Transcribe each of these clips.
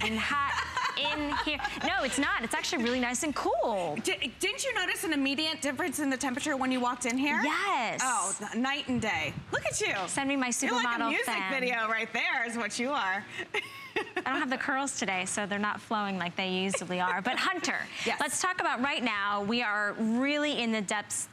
and hot in here. No, it's not. It's actually really nice and cool. Didn't you notice an immediate difference in the temperature when you walked in here? Yes. Oh, night and day. Look at you. Send me my supermodel fan. You're like a music video right there is what you are. I don't have the curls today, so they're not flowing like they usually are. But Hunter, yes. Let's talk about right now. We are really in the depths,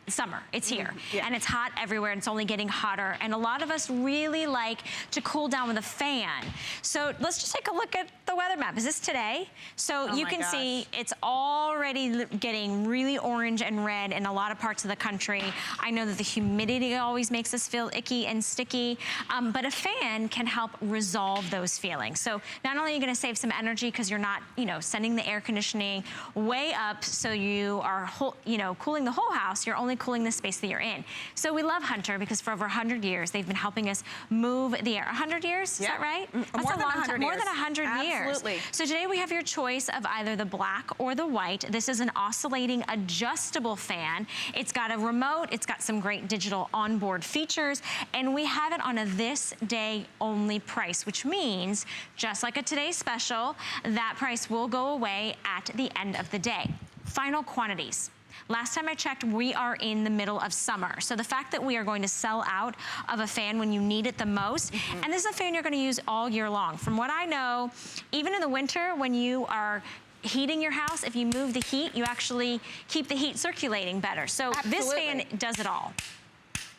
summer. It's here. And it's hot everywhere, and it's only getting hotter. And a lot of us really like to cool down with a fan. So let's just take a look at the weather map. Is this today? So you can see it's already getting really orange and red in a lot of parts of the country. I know that the humidity always makes us feel icky and sticky, but a fan can help resolve those feelings. So not only are you gonna save some energy because you're not, sending the air conditioning way up so you are, cooling the whole house, you're only cooling the space that you're in. So we love Hunter because for over 100 years, they've been helping us move the air. 100 years, is that right? That's more than 100 years. More than 100 years. Absolutely. So today we have your choice of either the black or the white. This is an oscillating adjustable fan. It's got a remote, it's got some great digital onboard features, and we have it on a this day only price, which means just like a today's special, that price will go away at the end of the day. Final quantities. Last time I checked, we are in the middle of summer. So the fact that we are going to sell out of a fan when you need it the most, and this is a fan you're gonna use all year long. From what I know, even in the winter when you are heating your house, if you move the heat, you actually keep the heat circulating better. So this fan does it all.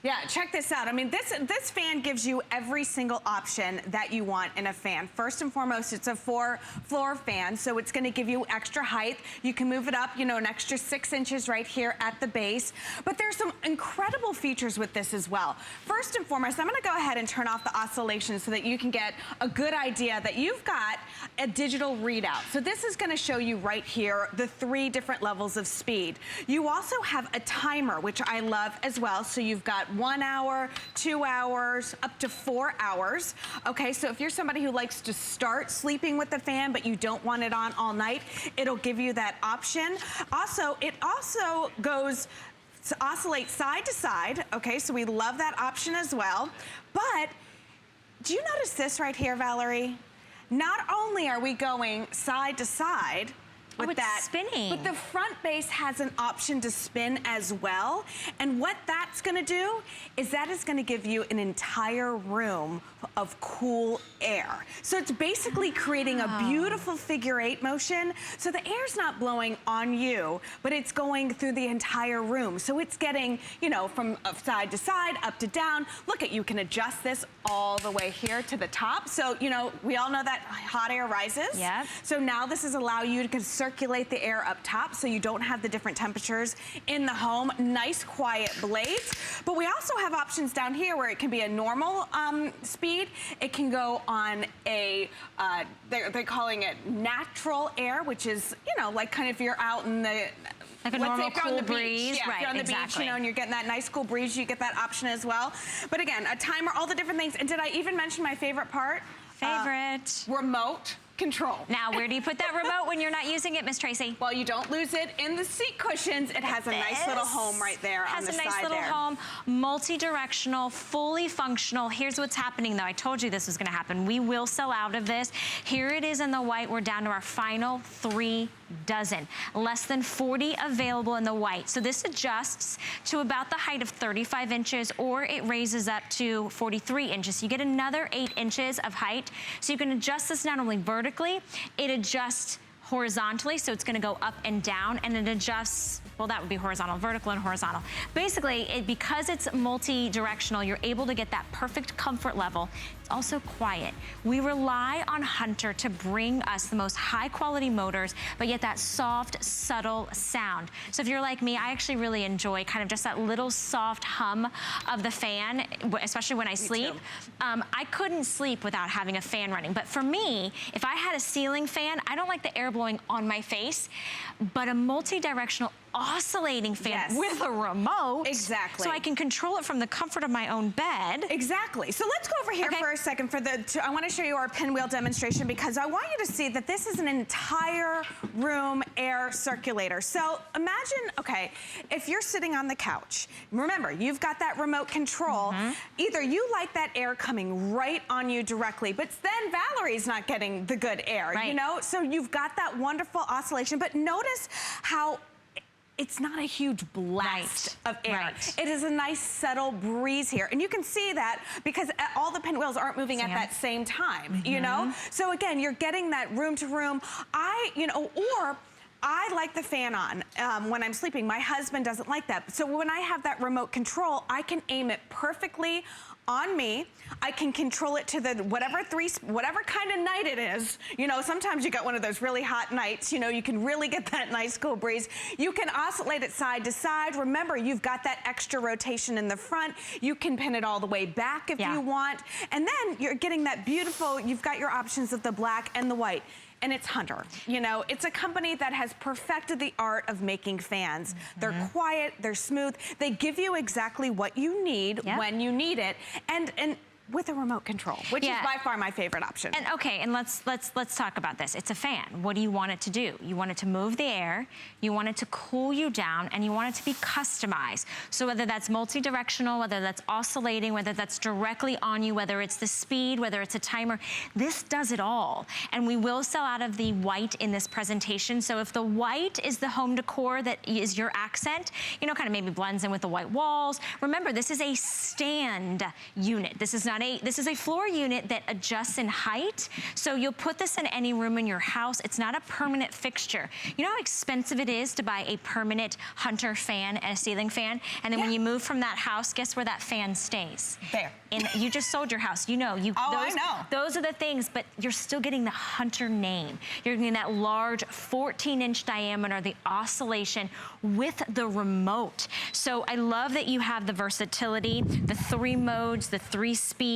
Yeah, check this out. I mean, this fan gives you every single option that you want in a fan. First and foremost, it's a 4-floor fan, so it's gonna give you extra height. You can move it up, an extra 6 inches right here at the base. But there's some incredible features with this as well. First and foremost, I'm gonna go ahead and turn off the oscillation so that you can get a good idea that you've got a digital readout. So this is gonna show you right here the 3 different levels of speed. You also have a timer, which I love as well. So you've got 1 hour, 2 hours, up to 4 hours. Okay, so if you're somebody who likes to start sleeping with the fan, but you don't want it on all night, it'll give you that option. Also, it also goes to oscillate side to side. Okay, so we love that option as well. But do you notice this right here, Valerie? Not only are we going side to side, with that, spinning. But the front base has an option to spin as well. And what that's gonna do is that is gonna give you an entire room of cool air. So it's basically creating a beautiful figure 8 motion. So the air's not blowing on you, but it's going through the entire room. So it's getting, from side to side, up to down. Look at, you can adjust this all the way here to the top. So, we all know that hot air rises. Yep. So now this is allow you to circulate the air up top so you don't have the different temperatures in the home. Nice quiet blades. But we also have options down here where it can be a normal speed. It can go on a, they're calling it natural air, which is, like kind of if you're out in the, like a normal cool breeze, right? If you're on the beach, and you're getting that nice cool breeze, you get that option as well. But again, a timer, all the different things. And did I even mention my favorite part? Remote control. Now, where do you put that remote when you're not using it, Miss Tracy? Well, you don't lose it in the seat cushions. It has a nice little home right there on the side there. Has a nice little home, multi-directional, fully functional. Here's what's happening though. I told you this was gonna happen. We will sell out of this. Here it is in the white. We're down to our final 3 dozen. Less than 40 available in the white. So this adjusts to about the height of 35 inches, or it raises up to 43 inches. So you get another 8 inches of height. So you can adjust this not only vertically, it adjusts horizontally, so it's gonna go up and down, and it adjusts, well, that would be horizontal, vertical and horizontal. Basically, because it's multi-directional, you're able to get that perfect comfort level. It's also quiet. We rely on Hunter to bring us the most high quality motors, but yet that soft, subtle sound. So if you're like me, I actually really enjoy kind of just that little soft hum of the fan, especially when I sleep. I couldn't sleep without having a fan running, but for me, if I had a ceiling fan, I don't like the air blowing on my face, but a multi-directional oscillating fan with a remote. Exactly. So I can control it from the comfort of my own bed. Exactly. So let's go over here for a second for I want to show you our pinwheel demonstration, because I want you to see that this is an entire room air circulator. So imagine, okay, if you're sitting on the couch, remember, you've got that remote control. Either you like that air coming right on you directly, but then Valerie's not getting the good air, you know? So you've got that wonderful oscillation, but notice how it's not a huge blast of air. It is a nice subtle breeze here. And you can see that because all the pinwheels aren't moving at that same time, you know? So again, you're getting that room to room. I like the fan on when I'm sleeping. My husband doesn't like that. So when I have that remote control, I can aim it perfectly on me. I can control it to the whatever kind of night it is. You know, sometimes you got one of those really hot nights, you know, you can really get that nice cool breeze. You can oscillate it side to side. Remember, you've got that extra rotation in the front. You can pin it all the way back if you want. And then you're getting that beautiful, you've got your options of the black and the white. And it's Hunter. You know, it's a company that has perfected the art of making fans. They're quiet, they're smooth. They give you exactly what you need when you need it. And with a remote control, which is by far my favorite option. And okay, and let's talk about this. It's a fan. What do you want it to do? You want it to move the air, you want it to cool you down, and you want it to be customized. So whether that's multi-directional, whether that's oscillating, whether that's directly on you, whether it's the speed, whether it's a timer, this does it all. And we will sell out of the white in this presentation. So if the white is the home decor that is your accent, you know, kind of maybe blends in with the white walls. Remember, this is a stand unit. This is a floor unit that adjusts in height. So you'll put this in any room in your house. It's not a permanent fixture. You know how expensive it is to buy a permanent Hunter fan and a ceiling fan? And then when you move from that house, guess where that fan stays? There. And you just sold your house. You know. I know. Those are the things, but you're still getting the Hunter name. You're getting that large 14-inch diameter, the oscillation with the remote. So I love that you have the versatility, the 3 modes, the 3 speeds.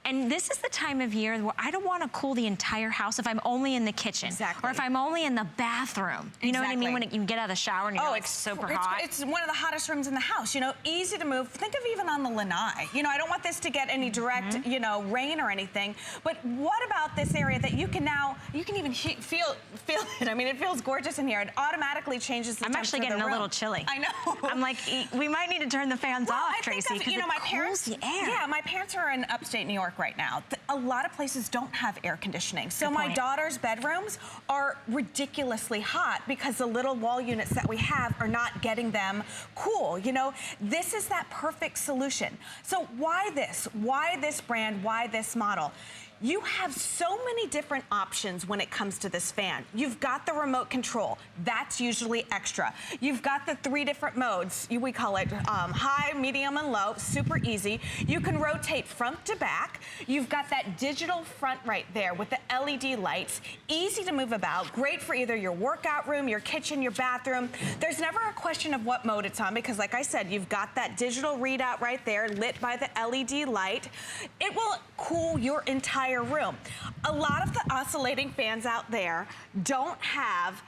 And this is the time of year where I don't want to cool the entire house if I'm only in the kitchen. Or if I'm only in the bathroom. You know what I mean? When you get out of the shower and you're like super hot. It's one of the hottest rooms in the house, you know, easy to move. Think of even on the lanai. You know, I don't want this to get any direct, you know, rain or anything. But what about this area that you can even feel it. I mean, it feels gorgeous in here. It automatically changes the temperature of the room. I'm actually getting a little chilly. I know. I'm like, we might need to turn the fans off, Tracy, because it cools the air. Yeah, my parents are in upstate New York right now. A lot of places don't have air conditioning. So my daughter's bedrooms are ridiculously hot because the little wall units that we have are not getting them cool. You know, this is that perfect solution. So why this? Why this brand? Why this model? You have so many different options when it comes to this fan. You've got the remote control. That's usually extra. You've got the 3 different modes. We call it high, medium, and low. Super easy. You can rotate front to back. You've got that digital front right there with the LED lights. Easy to move about. Great for either your workout room, your kitchen, your bathroom. There's never a question of what mode it's on because, like I said, you've got that digital readout right there lit by the LED light. It will cool your entire room. A lot of the oscillating fans out there don't have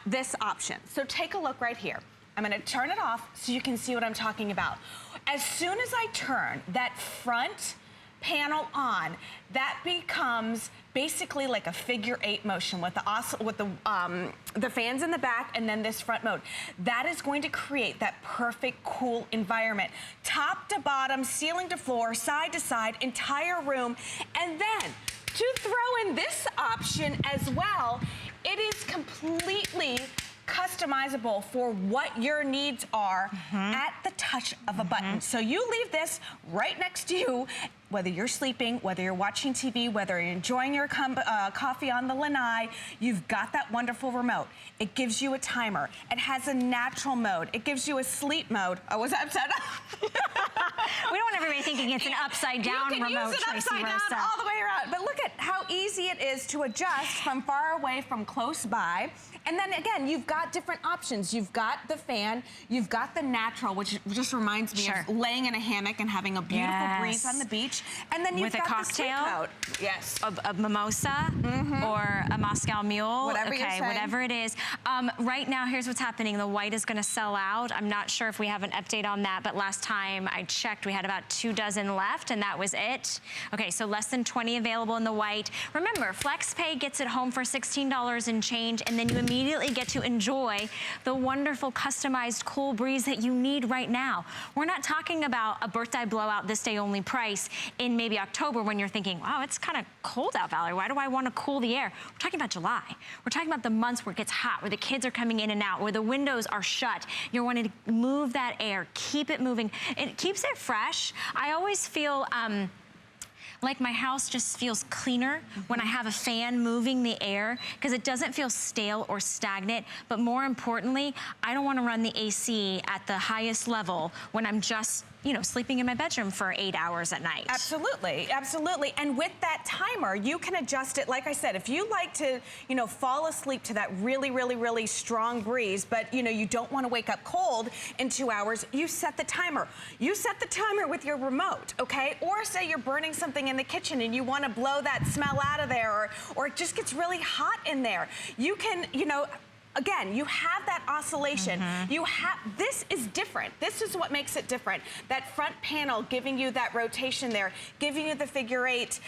this option. So take a look right here. I'm going to turn it off so you can see what I'm talking about. As soon as I turn that front panel on, that becomes basically like a figure 8 motion with the fans in the back and then this front mode. That is going to create that perfect cool environment. Top to bottom, ceiling to floor, side to side, entire room. And then to throw in this option as well, it is completely customizable for what your needs are at the touch of a button. So you leave this right next to you, whether you're sleeping, whether you're watching TV, whether you're enjoying your coffee on the lanai, you've got that wonderful remote. It gives you a timer. It has a natural mode. It gives you a sleep mode. Oh, was that upside down? We don't want everybody thinking it's an upside down remote, You can use it upside down all the way around. But look at how easy it is to adjust from far away, from close by. And then again, you've got different options. You've got the fan, you've got the natural, which just reminds me of laying in a hammock and having a beautiful breeze on the beach. lunch. And then you've with got a cocktail, the sweet coat. Yes. a mimosa, or a Moscow Mule. Whatever you're saying. Whatever it is. Right now, here's what's happening. The white is gonna sell out. I'm not sure if we have an update on that, but last time I checked, we had about 2 dozen left, and that was it. Okay, so less than 20 available in the white. Remember, FlexPay gets it home for $16 and change, and then you immediately get to enjoy the wonderful customized cool breeze that you need right now. We're not talking about a birthday blowout this day only price in maybe October when you're thinking, wow, it's kind of cold out, Valerie. Why do I want to cool the air? We're talking about July. We're talking about the months where it gets hot, where the kids are coming in and out, where the windows are shut. You're wanting to move that air, keep it moving. It keeps it fresh. I always feel, like my house just feels cleaner when I have a fan moving the air, because it doesn't feel stale or stagnant. But more importantly, I don't want to run the AC at the highest level when I'm just, you know, sleeping in my bedroom for 8 hours at night. Absolutely, absolutely. And with that timer, you can adjust it. Like I said, if you like to, you know, fall asleep to that really, really, really strong breeze, but, you know, you don't want to wake up cold in 2 hours, you set the timer. You set the timer with your remote, okay? Or say you're burning something in the kitchen and you want to blow that smell out of there, or it just gets really hot in there. You can, you know, again, you have that oscillation. You have, this is different. This is what makes it different. That front panel giving you that rotation there, giving you the figure 8.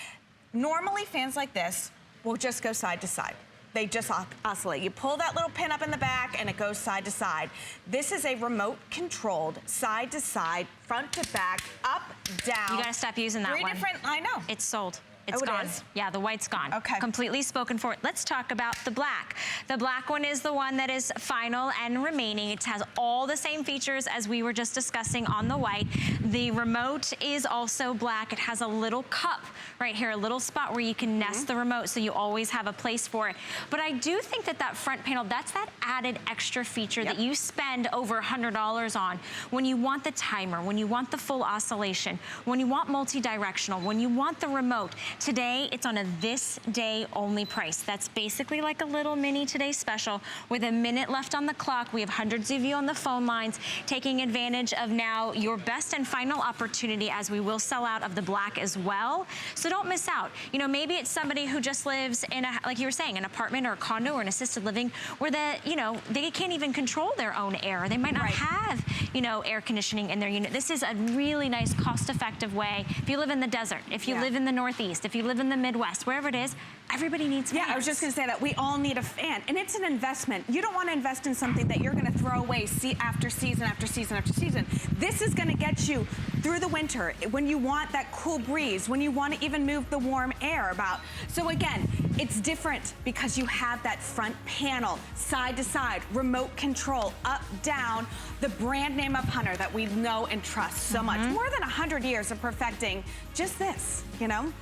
Normally fans like this will just go side to side. They just oscillate. You pull that little pin up in the back and it goes side to side. This is a remote controlled side to side, front to back, up, down. You gotta stop using that one. 3 different, I know. It's sold. It's it gone. is? Yeah, the white's gone. Okay. Completely spoken for. Let's talk about the black. The black one is the one that is final and remaining. It has all the same features as we were just discussing on the white. The remote is also black. It has a little cup right here, a little spot where you can nest the remote, so you always have a place for it. But I do think that that front panel, that's that added extra feature that you spend over $100 on when you want the timer, when you want the full oscillation, when you want multi-directional, when you want the remote. Today, it's on a this day only price. That's basically like a little mini today special. With a minute left on the clock, we have hundreds of you on the phone lines taking advantage of now your best and final opportunity, as we will sell out of the black as well. So don't miss out. You know, maybe it's somebody who just lives in a, like you were saying, an apartment or a condo or an assisted living where you know, they can't even control their own air. They might not have, you know, air conditioning in their unit. This is a really nice cost-effective way. If you live in the desert, if you live in the Northeast, if you live in the Midwest, wherever it is, everybody needs fans. Yeah, I was just gonna say that. We all need a fan, and it's an investment. You don't wanna invest in something that you're gonna throw away after season after season after season. This is gonna get you through the winter, when you want that cool breeze, when you wanna even move the warm air about. So again, it's different because you have that front panel, side to side, remote control, up, down, the brand name of Hunter that we know and trust so much. More than 100 years of perfecting just this, you know?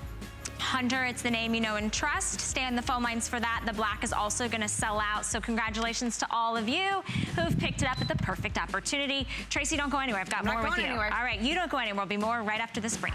Hunter, it's the name you know and trust. Stay on the phone lines for that. The black is also gonna sell out, so congratulations to all of you who've picked it up at the perfect opportunity. Tracy, don't go anywhere. I've got more with you. Anywhere. All right, you don't go anywhere. There'll be more right after this break.